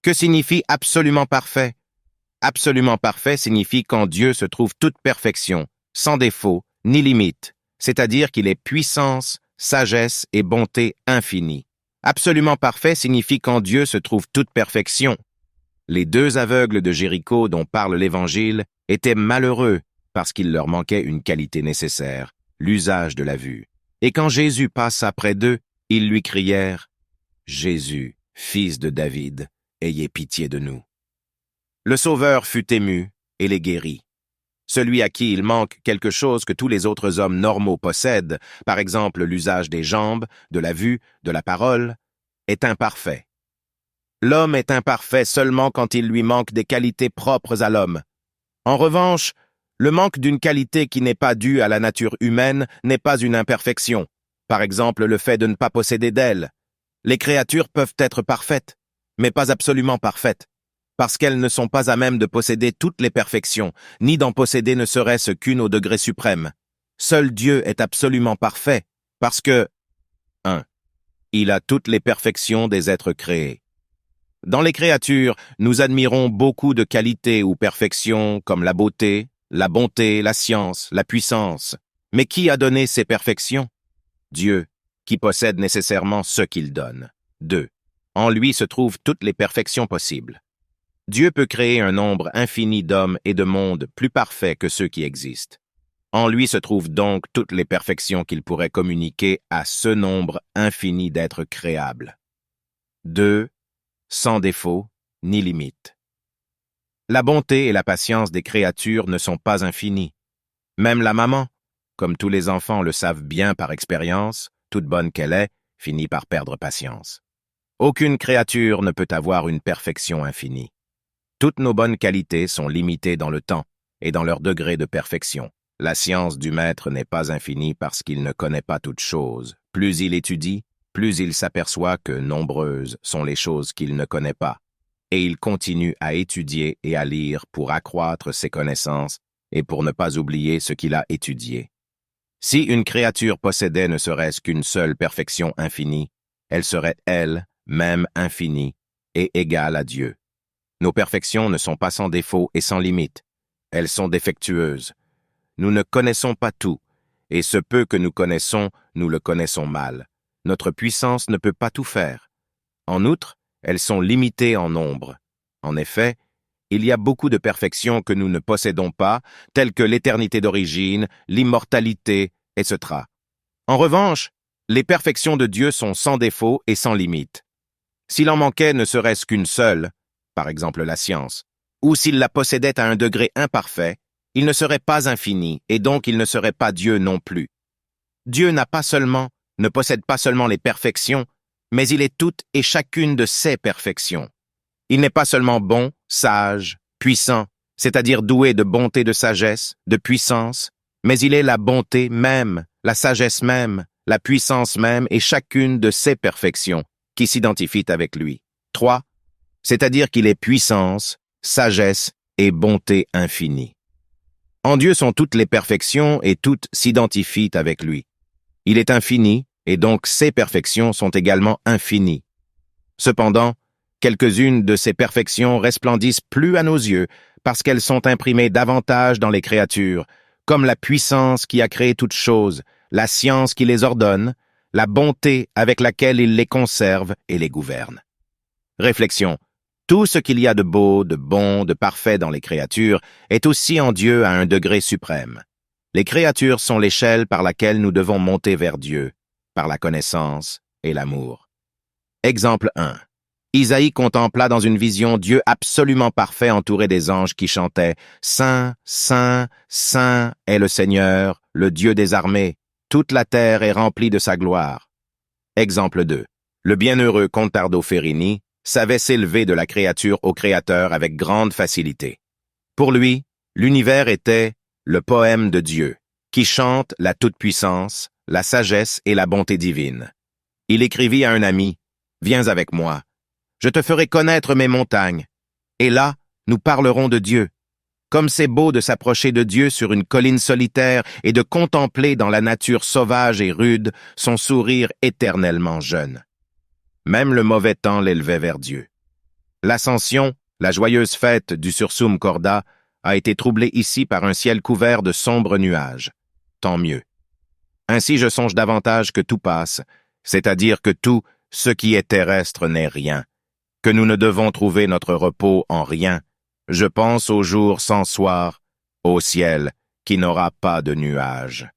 Que signifie absolument parfait? Absolument parfait signifie qu'en Dieu se trouve toute perfection, sans défaut, ni limite, c'est-à-dire qu'il est puissance, sagesse et bonté infinie. Absolument parfait signifie qu'en Dieu se trouve toute perfection. Les deux aveugles de Jéricho dont parle l'Évangile étaient malheureux parce qu'il leur manquait une qualité nécessaire, l'usage de la vue. Et quand Jésus passa près d'eux, ils lui crièrent « Jésus, fils de David, ayez pitié de nous. » Le Sauveur fut ému et les guérit. Celui à qui il manque quelque chose que tous les autres hommes normaux possèdent, par exemple l'usage des jambes, de la vue, de la parole, est imparfait. L'homme est imparfait seulement quand il lui manque des qualités propres à l'homme. En revanche, le manque d'une qualité qui n'est pas due à la nature humaine n'est pas une imperfection. Par exemple, le fait de ne pas posséder d'ailes. Les créatures peuvent être parfaites, mais pas absolument parfaites, parce qu'elles ne sont pas à même de posséder toutes les perfections, ni d'en posséder ne serait-ce qu'une au degré suprême. Seul Dieu est absolument parfait, parce que 1. Il a toutes les perfections des êtres créés. Dans les créatures, nous admirons beaucoup de qualités ou perfections comme la beauté, la bonté, la science, la puissance. Mais qui a donné ces perfections? Dieu, qui possède nécessairement ce qu'il donne. 2. En lui se trouvent toutes les perfections possibles. Dieu peut créer un nombre infini d'hommes et de mondes plus parfaits que ceux qui existent. En lui se trouvent donc toutes les perfections qu'il pourrait communiquer à ce nombre infini d'êtres créables. 2. Sans défaut ni limite. La bonté et la patience des créatures ne sont pas infinies. Même la maman, comme tous les enfants le savent bien par expérience, toute bonne qu'elle est, finit par perdre patience. Aucune créature ne peut avoir une perfection infinie. Toutes nos bonnes qualités sont limitées dans le temps et dans leur degré de perfection. La science du maître n'est pas infinie parce qu'il ne connaît pas toutes choses. Plus il étudie, plus il s'aperçoit que nombreuses sont les choses qu'il ne connaît pas. Et il continue à étudier et à lire pour accroître ses connaissances et pour ne pas oublier ce qu'il a étudié. Si une créature possédait ne serait-ce qu'une seule perfection infinie, elle serait elle-même infinie et égale à Dieu. Nos perfections ne sont pas sans défaut et sans limite. Elles sont défectueuses. Nous ne connaissons pas tout, et ce peu que nous connaissons, nous le connaissons mal. Notre puissance ne peut pas tout faire. En outre, elles sont limitées en nombre. En effet, il y a beaucoup de perfections que nous ne possédons pas, telles que l'éternité d'origine, l'immortalité, etc. En revanche, les perfections de Dieu sont sans défaut et sans limite. S'il en manquait ne serait-ce qu'une seule, par exemple la science, ou s'il la possédait à un degré imparfait, il ne serait pas infini, et donc il ne serait pas Dieu non plus. Dieu ne possède pas seulement les perfections, mais il est toute et chacune de ses perfections. Il n'est pas seulement bon, sage, puissant, c'est-à-dire doué de bonté, de sagesse, de puissance, mais il est la bonté même, la sagesse même, la puissance même et chacune de ses perfections qui s'identifient avec lui. 3. C'est-à-dire qu'il est puissance, sagesse et bonté infinie. En Dieu sont toutes les perfections et toutes s'identifient avec lui. Il est infini et donc ses perfections sont également infinies. Cependant, quelques-unes de ces perfections resplendissent plus à nos yeux parce qu'elles sont imprimées davantage dans les créatures, comme la puissance qui a créé toutes choses, la science qui les ordonne, la bonté avec laquelle il les conserve et les gouverne. Réflexion. Tout ce qu'il y a de beau, de bon, de parfait dans les créatures est aussi en Dieu à un degré suprême. Les créatures sont l'échelle par laquelle nous devons monter vers Dieu, par la connaissance et l'amour. Exemple 1. Isaïe contempla dans une vision Dieu absolument parfait entouré des anges qui chantaient « Saint, Saint, Saint est le Seigneur, le Dieu des armées, toute la terre est remplie de sa gloire. » Exemple 2. Le bienheureux Contardo Ferrini savait s'élever de la créature au Créateur avec grande facilité. Pour lui, l'univers était le poème de Dieu, qui chante la toute-puissance, la sagesse et la bonté divine. Il écrivit à un ami « Viens avec moi, je te ferai connaître mes montagnes, et là, nous parlerons de Dieu. Comme c'est beau de s'approcher de Dieu sur une colline solitaire et de contempler dans la nature sauvage et rude son sourire éternellement jeune. » Même le mauvais temps l'élevait vers Dieu. L'ascension, la joyeuse fête du Sursum Corda, a été troublée ici par un ciel couvert de sombres nuages. Tant mieux. Ainsi je songe davantage que tout passe, c'est-à-dire que tout ce qui est terrestre n'est rien, que nous ne devons trouver notre repos en rien. Je pense au jour sans soir, au ciel qui n'aura pas de nuages.